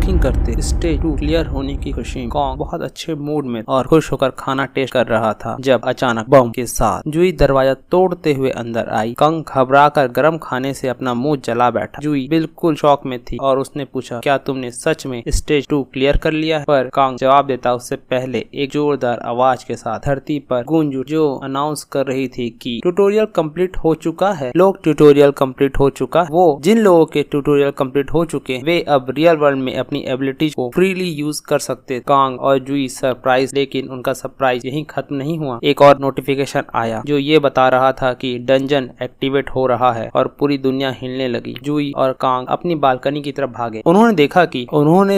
Walking करते stage 2 clear होने की खुशी कॉन्ग बहुत अच्छे मूड में और खुश होकर खाना टेस्ट कर रहा था जब अचानक बम के साथ जुई दरवाजा तोड़ते हुए अंदर आई। कॉन्ग घबराकर गर्म खाने से अपना मुंह जला बैठा। जुई बिल्कुल शॉक में थी और उसने पूछा, क्या तुमने सच में स्टेज 2 क्लियर कर लिया है? पर कॉन्ग जवाब देता उससे पहले एक जोरदार आवाज के साथ धरती पर गूंज जो अनाउंस कर रही थी कि ट्यूटोरियल कंप्लीट हो चुका है। लोग ट्यूटोरियल कंप्लीट हो चुका है। वो जिन लोगों के ट्यूटोरियल कंप्लीट हो चुके वे अब रियल वर्ल्ड में अपनी एबिलिटीज को फ्रीली यूज कर सकते। कॉन्ग और जुई सरप्राइज, लेकिन उनका सरप्राइज यहीं खत्म नहीं हुआ। एक और नोटिफिकेशन आया जो ये बता रहा था कि डंजन एक्टिवेट हो रहा है और पूरी दुनिया हिलने लगी। जुई और कॉन्ग अपनी बालकनी की तरफ भागे। उन्होंने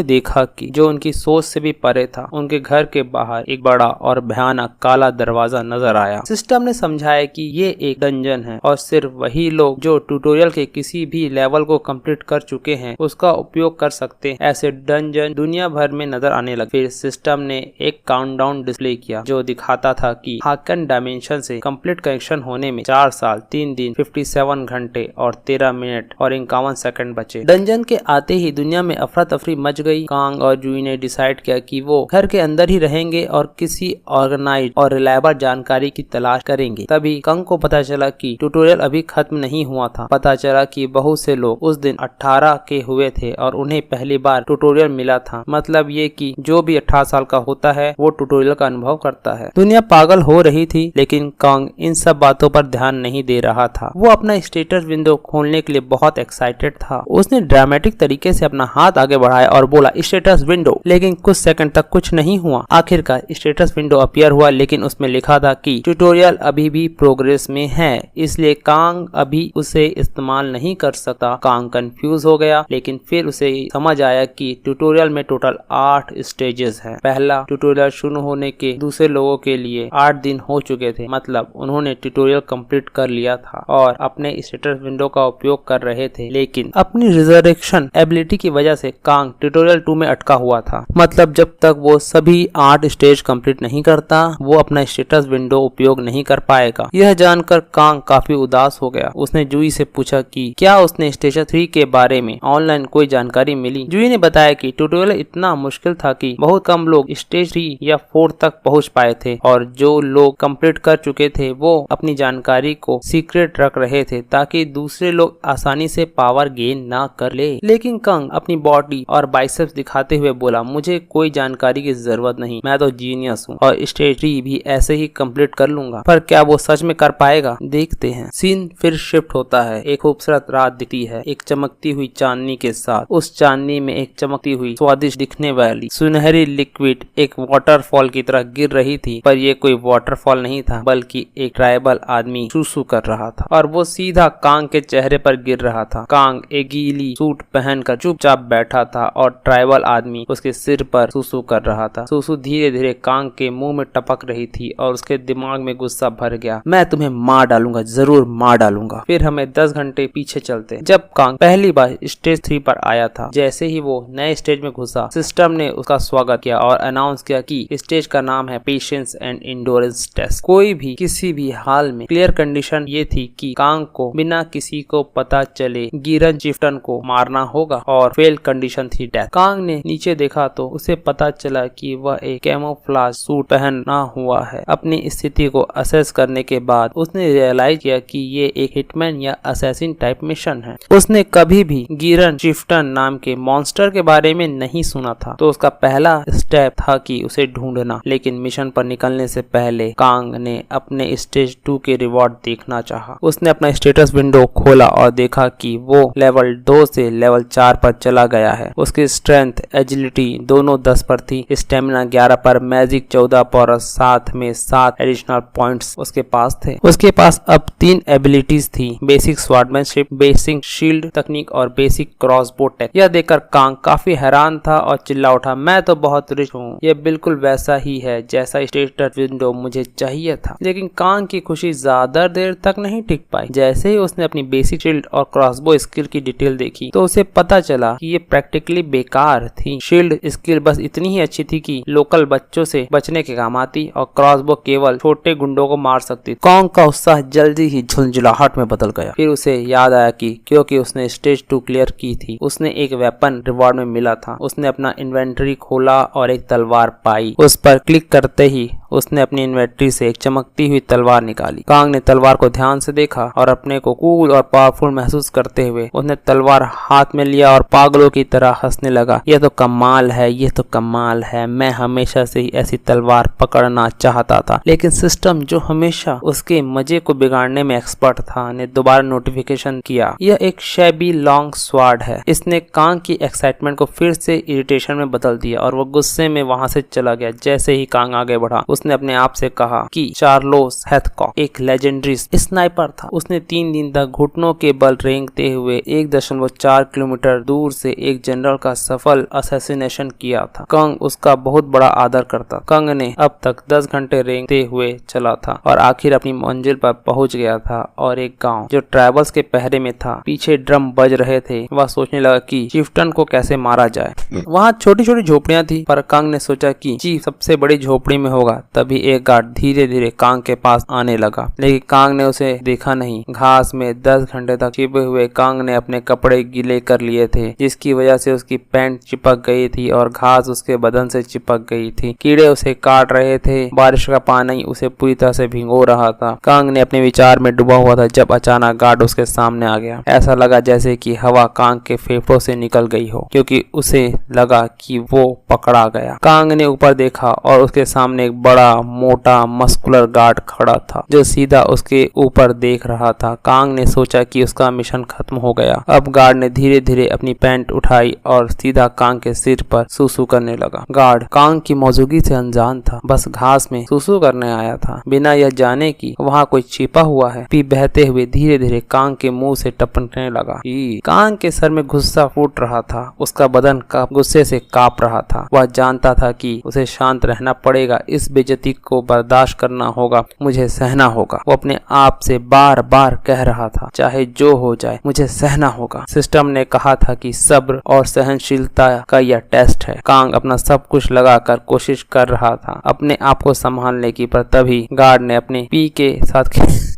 देखा कि जो उनकी सोच से भी परे था। उनके घर के बाहर एक बड़ा और भयानक काला दरवाजा नजर आया। सिस्टम ने समझाया कि ये एक डंजन है और सिर्फ वही लोग जो ट्यूटोरियल के किसी भी लेवल को कंप्लीट कर चुके हैं उसका उपयोग कर सकते हैं। ऐसे डंजन दुनिया भर में नजर आने लगे। फिर सिस्टम ने एक काउंटडाउन डिस्प्ले किया जो दिखाता था कि हाकन डायमेंशन से कंप्लीट कनेक्शन होने में 4 साल 3 दिन 57 घंटे और 13 मिनट और 51 सेकंड बचे। डंजन के आते ही दुनिया में अफरा तफरी मच गई। कॉन्ग और जुई ने डिसाइड किया कि वो घर के अंदर ही रहेंगे और किसी ऑर्गेनाइज और रिलायबल जानकारी की तलाश करेंगे। तभी कॉन्ग को पता चला कि ट्यूटोरियल अभी खत्म नहीं हुआ था। पता चला कि बहुत से लोग उस दिन 18 के हुए थे और उन्हें पहली बार ट्यूटोरियल मिला था। मतलब ये कि जो भी 18 साल का होता है वो ट्यूटोरियल का अनुभव करता है। दुनिया पागल हो रही थी, लेकिन कॉन्ग इन सब बातों पर ध्यान नहीं दे रहा था। वो अपना स्टेटस विंडो खोलने के लिए बहुत एक्साइटेड था। उसने ड्रामेटिक तरीके से अपना हाथ आगे बढ़ाया और बोला, स्टेटस विंडो। लेकिन कुछ सेकंड तक कुछ नहीं हुआ। आखिरकार स्टेटस विंडो अपीयर हुआ, लेकिन उसमें लिखा था कि ट्यूटोरियल अभी भी प्रोग्रेस में है, इसलिए कॉन्ग अभी उसे इस्तेमाल नहीं कर सकता। कॉन्ग कंफ्यूज हो गया, लेकिन फिर उसे समझ आया कि ट्यूटोरियल में टोटल 8 स्टेजेस हैं। पहला ट्यूटोरियल शुरू होने के दूसरे लोगों के लिए 8 दिन हो चुके थे। मतलब उन्होंने ट्यूटोरियल कंप्लीट कर लिया था और अपने स्टेटस विंडो का उपयोग कर रहे थे। लेकिन अपनी रिजर्वेशन एबिलिटी की वजह से कॉन्ग ट्यूटोरियल 2 में अटका हुआ था। मतलब जब तक वो सभी 8 स्टेज कंप्लीट नहीं करता वो अपना स्टेटस विंडो उपयोग नहीं कर पाएगा। यह जानकर कॉन्ग काफी उदास हो गया। उसने जुई से पूछा कि क्या उसने स्टेज 3 के बारे में ऑनलाइन कोई जानकारी मिली। जुई ने बताया कि ट्यूटोरियल इतना मुश्किल था कि बहुत कम लोग स्टेज 3 या 4 तक पहुंच पाए थे और जो लोग कंप्लीट कर चुके थे वो अपनी जानकारी को सीक्रेट रख रहे थे ताकि दूसरे लोग आसानी से पावर गेन ना कर ले। लेकिन कॉन्ग अपनी बॉडी और बाइसेप्स दिखाते हुए बोला, मुझे कोई जानकारी की जरूरत नहीं, मैं तो जीनियस हूँ और स्टेज 3 भी ऐसे ही कंप्लीट कर लूंगा। पर क्या वो सच में कर पाएगा? देखते हैं। सीन फिर शिफ्ट होता है। एक खूबसूरत रात दिखती है एक चमकती हुई चांदनी के साथ। उस चांदनी में एक चमकती हुई स्वादिष्ट दिखने वाली सुनहरी लिक्विड एक वाटरफॉल की तरह गिर रही थी। पर ये कोई वाटरफॉल नहीं था बल्कि एक ट्राइबल आदमी सुसु कर रहा था और वो सीधा कॉन्ग के चेहरे पर गिर रहा था। कॉन्ग एक गीली सूट पहनकर चुपचाप बैठा था और ट्राइबल आदमी उसके सिर पर सुसु कर रहा था। सुसु धीरे धीरे कॉन्ग के मुंह में टपक रही थी और उसके दिमाग में गुस्सा भर गया। मैं तुम्हें मार डालूंगा, जरूर मार डालूंगा। फिर हमें 10 घंटे पीछे चलते जब कॉन्ग पहली बार स्टेज 3 पर आया था। जैसे ही वो नए स्टेज में घुसा सिस्टम ने उसका स्वागत किया और अनाउंस किया कि स्टेज का नाम है पेशेंस एंड इंडोरेंस टेस्ट। कोई भी किसी भी हाल में क्लियर कंडीशन ये थी कि कॉन्ग को बिना किसी को पता चले गिरन चिफ्टन को मारना होगा और फेल कंडीशन थी डेथ। कॉन्ग ने नीचे देखा तो उसे पता चला कि वह एक कैमोफ्लेज सूट पहना हुआ है। अपनी स्थिति को असेस करने के बाद उसने रियलाइज किया कि ये एक हिटमैन या असैसिन टाइप मिशन है। उसने कभी भी गिरन चिफ्टन नाम के मॉन्स्टर के बारे में नहीं सुना था, तो उसका पहला स्टेप था कि उसे ढूंढना। लेकिन मिशन पर निकलने से पहले कॉन्ग ने अपने स्टेज 2 के रिवॉर्ड देखना चाहा। उसने अपना स्टेटस विंडो खोला और देखा कि वो लेवल 2 से लेवल 4 पर चला गया है। उसकी स्ट्रेंथ एजिलिटी दोनों 10 पर थी, स्टेमिना 11 पर, मैजिक 14 पर, साथ में 7 एडिशनल पॉइंट्स उसके पास थे। उसके पास अब 3 एबिलिटीज थी, बेसिक स्वॉर्डमैनशिप, बेसिक शील्ड तकनीक और बेसिक क्रॉसबो टेक। यह देखकर कॉन्ग काफी हैरान था और चिल्ला उठा, मैं तो बहुत रिच हूँ, यह बिल्कुल वैसा ही है जैसा स्टेटस विंडो मुझे चाहिए था। लेकिन कॉन्ग की खुशी ज्यादा देर तक नहीं टिक पाई। जैसे ही उसने अपनी बेसिक शील्ड और क्रॉसबो स्किल की डिटेल देखी तो उसे पता चला कि ये प्रैक्टिकली बेकार थी। शील्ड स्किल बस इतनी ही अच्छी थी कि लोकल बच्चों से बचने के काम आती और क्रॉसबो केवल छोटे गुंडों को मार सकती। कॉन्ग का उत्साह जल्दी ही झुंझुलाहट में बदल गया। फिर उसे याद आया कि क्योंकि उसने स्टेज 2 क्लियर की थी उसने एक वेपन रिवॉर्ड में मिला था। उसने अपना इन्वेंटरी खोला और एक तलवार पाई। उस पर क्लिक करते ही उसने अपनी इन्वेंटरी से एक चमकती हुई तलवार निकाली। कांग ने तलवार को ध्यान से देखा और अपने को कूल और पावरफुल महसूस करते हुए उसने तलवार हाथ में लिया और पागलों की तरह हंसने लगा। यह तो कमाल है, यह तो कमाल है। मैं हमेशा से ही ऐसी तलवार पकड़ना चाहता था, लेकिन सिस्टम जो हमेशा उसके मजे को बिगाड़ने में एक्सपर्ट था ने दोबारा नोटिफिकेशन किया। यह एक शैबी लॉन्ग स्वार्ड है। इसने कांग की एक्साइटमेंट को फिर से इरिटेशन में बदल दिया और वो गुस्से में वहां से चला गया। जैसे ही कांग आगे बढ़ा उसने अपने आप से कहा कि चार्लोस हेथकॉक एक लेजेंडरी स्नाइपर था। उसने 3 दिन तक घुटनों के बल रेंगते हुए 1.4 किलोमीटर दूर से एक जनरल का सफल असैसिनेशन किया था। कांग उसका बहुत बड़ा आदर करता। कांग ने अब तक 10 घंटे रेंगते हुए चला था और आखिर अपनी मंजिल पर पहुंच गया था और एक गांव जो ट्राइबल्स के पहरे में था, पीछे ड्रम बज रहे थे। वह सोचने लगा कि चिफ्टन को कैसे मारा जाए। वहाँ छोटी छोटी झोपड़ियां थी, पर कांग ने सोचा कि चीफ सबसे बड़ी झोपड़ी में होगा। तभी एक गार्ड धीरे धीरे कांग के पास आने लगा, लेकिन कांग ने उसे देखा नहीं। घास में 10 घंटे तक छिपे हुए कांग ने अपने कपड़े गीले कर लिए थे, जिसकी वजह से उसकी पैंट चिपक गई थी और घास उसके बदन से चिपक गई थी। कीड़े उसे काट रहे थे, बारिश का पानी उसे पूरी तरह से भिगो रहा था। कांग ने अपने विचार में डूबा हुआ था जब अचानक गार्ड उसके सामने आ गया। ऐसा लगा जैसे कि हवा कांग के फेफड़ों से निकल गई हो, क्योंकि उसे लगा कि वो पकड़ा गया। कांग ने ऊपर देखा और उसके सामने एक बड़ा मोटा मस्कुलर गार्ड खड़ा था जो सीधा उसके ऊपर देख रहा था। कांग ने सोचा कि उसका मिशन खत्म हो गया। अब गार्ड ने धीरे धीरे अपनी पैंट उठाई और सीधा कांग के सिर पर सूसू करने लगा। गार्ड कांग की मौजूदगी से अनजान था, बस घास में सूसू करने आया था, बिना यह जाने कि वहाँ कोई छिपा हुआ है। पी बहते हुए धीरे धीरे कांग के मुंह से टपकने लगा। कांग के सर में गुस्सा फूट रहा था, उसका बदन गुस्से से कांप रहा था। वह जानता था कि उसे शांत रहना पड़ेगा, इस बेइज्जती को बर्दाश्त करना होगा, मुझे सहना होगा। वो अपने आप से बार बार कह रहा था, चाहे जो हो जाए मुझे सहना होगा। सिस्टम ने कहा था कि सब्र और सहनशीलता का यह टेस्ट है। कांग अपना सब कुछ लगाकर कोशिश कर रहा था अपने आप को संभालने की, पर तभी गार्ड ने अपने पी के साथ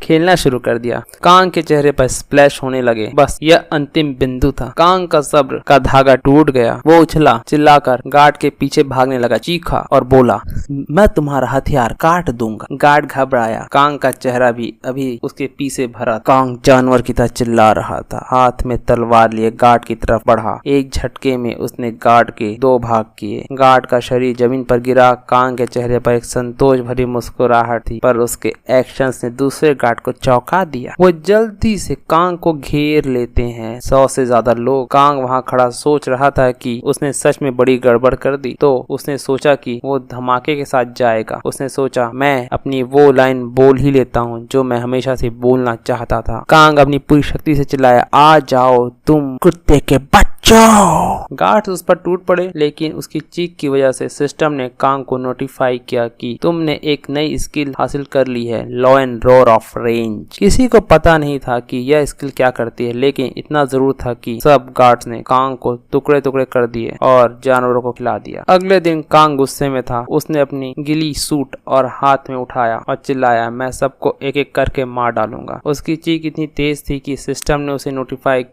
खेलना शुरू कर दिया। कांग के चेहरे पर स्प्लैश होने लगे। बस यह अंतिम बिंदु था। कांग का सब्र का धागा टूट गया। वो उछला, चिल्लाकर गार्ड के पीछे भागने लगा, चीखा और बोला, मैं तुम्हारा हथियार काट दूंगा। गार्ड घबराया। कांग का चेहरा भी अभी उसके पीछे भरा। कांग जानवर की तरह चिल्ला रहा था, हाथ में तलवार लिए गार्ड की तरफ बढ़ा। एक झटके में उसने गार्ड के 2 भाग किए। गार्ड का शरीर जमीन पर गिरा। कांग के चेहरे पर एक संतोष भरी मुस्कुराहट थी, पर उसके एक्शंस ने दूसरे गार्ड को चौंका दिया। वो जल्दी से कांग को घेर लेते हैं। 100 से ज्यादा लोग। कांग वहाँ खड़ा सोच रहा था कि उसने सच में बड़ी गड़बड़ कर दी। तो उसने सोचा कि वो धमाके के साथ जाएगा। उसने सोचा, मैं अपनी वो लाइन बोल ही लेता हूँ जो मैं हमेशा से बोलना चाहता था। कांग अपनी पूरी शक्ति से चिल्लाया, आ जाओ तुम कुत्ते के बच्चों। गार्ड्स उस पर टूट पड़े, लेकिन उसकी चीख की वजह से सिस्टम ने कांग को नोटिफाई किया कि तुमने एक नई स्किल हासिल कर ली है, law and roar of range. किसी को पता नहीं था कि यह स्किल क्या करती है, लेकिन इतना जरूर था कि सब गार्ड्स ने कांग को टुकड़े टुकड़े कर दिए और जानवरों को खिला दिया। अगले दिन कांग गुस्से में था। उसने अपनी गिली सूट और हाथ में उठाया और चिल्लाया, मैं सबको एक एक करके मार डालूंगा। उसकी चीख इतनी तेज थी कि सिस्टम ने उसे नोटिफाई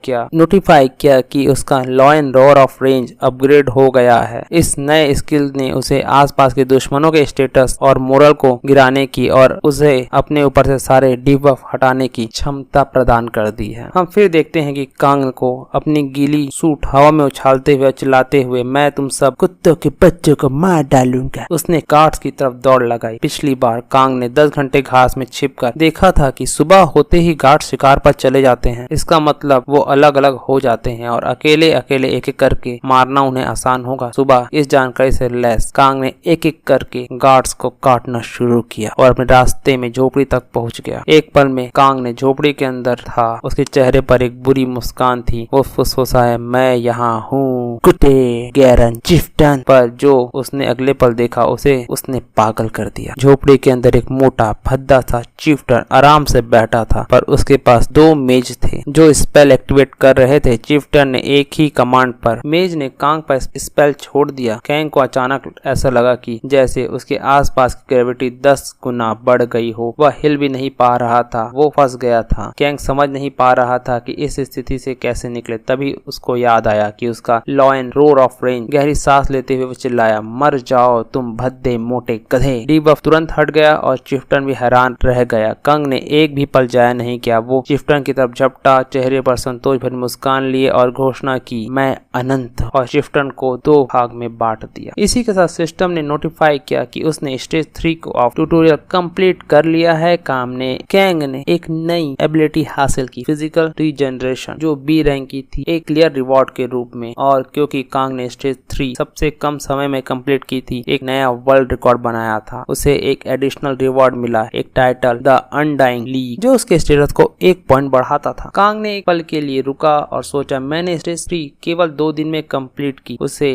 किया कि उसका law and roar of range upgrade हो गया है। इस नए स्किल ने उसे आसपास के दुश्मनों के स्टेटस और मोरल को गिराने की और उसे अपने ऊपर से सारे डिबफ हटाने की क्षमता प्रदान कर दी है। हम फिर देखते हैं कि कांग को अपनी गीली सूट हवा में उछालते हुए चिल्लाते हुए, मैं तुम सब कुत्तों के बच्चों को मार डालूंगा। उसने गार्ड्स की तरफ दौड़ लगाई। पिछली बार कांग ने 10 घंटे घास में छिपकर देखा था कि सुबह होते ही गार्ड शिकार पर चले जाते हैं। इसका मतलब वो अलग अलग हो जाते हैं और अकेले अकेले एक एक करके मारना उन्हें आसान होगा। सुबह इस जानकारी से लैस कांग ने एक एक करके गार्ड्स को काटना शुरू किया और अपने रास्ते में झोपड़ी तक पहुंच गया। एक पल में कांग ने झोपड़ी के अंदर था। उसके चेहरे पर एक बुरी मुस्कान थी। वो फुसफुसाया, मैं यहाँ हूँ कुत्ते गैरन चिफ्टन। पर जो उसने अगले पल देखा उसे उसने पागल कर दिया। झोपड़ी के अंदर एक मोटा भद्दा सा चिफ्टन आराम से बैठा था, पर उसके पास 2 मेज थे जो स्पेल एक्टिवेट कर रहे थे। चिफ्टन ने एक ही कमांड पर मेज ने कांग पर स्पेल छोड़ दिया। कैंग को अचानक ऐसा लगा कि जैसे उसके आसपास की ग्रेविटी 10 गुना बढ़ गई हो। वह हिल भी नहीं पा रहा था, वो फंस गया था। कैंग समझ नहीं पा रहा था कि इस स्थिति से कैसे निकले। तभी उसको याद आया कि उसका लॉयन रोर ऑफ रेंज। गहरी सांस लेते हुए वो चिल्लाया, मर जाओ तुम भद्दे मोटे गधे। डीबफ तुरंत हट गया और चिफ्टन भी हैरान रह गया। कंग ने एक भी पल जाया नहीं किया। वो चिफ्टन की तरफ झपटा, चेहरे पर संतोष भरी मुस्कान लिए और घोषणा की, मैं अनंत, और चिफ्टन को 2 भाग में बांट दिया। इसी के साथ सिस्टम ने नोटिफाई किया कि उसने स्टेज 3 को ऑफ ट्यूटोरियल कंप्लीट कर लिया है। काम ने कैंग ने एक नई एबिलिटी हासिल की, फिजिकल रीजनरेशन, जो बी रैंक की थी, एक क्लियर रिवॉर्ड के रूप में। और क्योंकि कांग ने स्टेज 3 सबसे कम समय में कंप्लीट की थी, एक नया वर्ल्ड रिकॉर्ड बनाया था, उसे एक एडिशनल रिवॉर्ड मिला, एक टाइटल, द अनडाइंग लीग, जो उसके स्टेटस को 1 पॉइंट बढ़ाता था। कांग ने एक पल के लिए रुका और सोचा, मैंने स्टेज 3 केवल 2 दिन में कंप्लीट की, उसे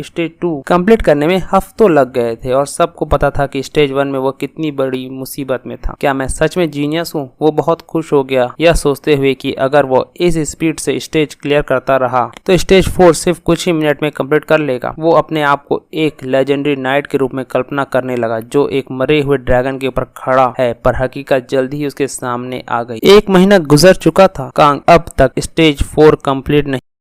स्टेज 2 कंप्लीट करने में हफ्तों लग गए थे और सबको पता था कि स्टेज 1 में वो कितनी बड़ी मुसीबत में था। क्या मैं सच में जीनियस हूँ? वो बहुत खुश हो गया, यह सोचते हुए कि अगर वो इस स्पीड से स्टेज क्लियर करता रहा तो स्टेज 4 सिर्फ कुछ ही मिनट में कंप्लीट कर लेगा। वो अपने आप को एक लेजेंडरी नाइट के रूप में कल्पना करने लगा, जो एक मरे हुए ड्रैगन के ऊपर खड़ा है, पर हकीकत जल्दी ही उसके सामने आ गई। 1 महीना गुजर चुका था। कांग अब तक स्टेज 4 कंप्लीट नहीं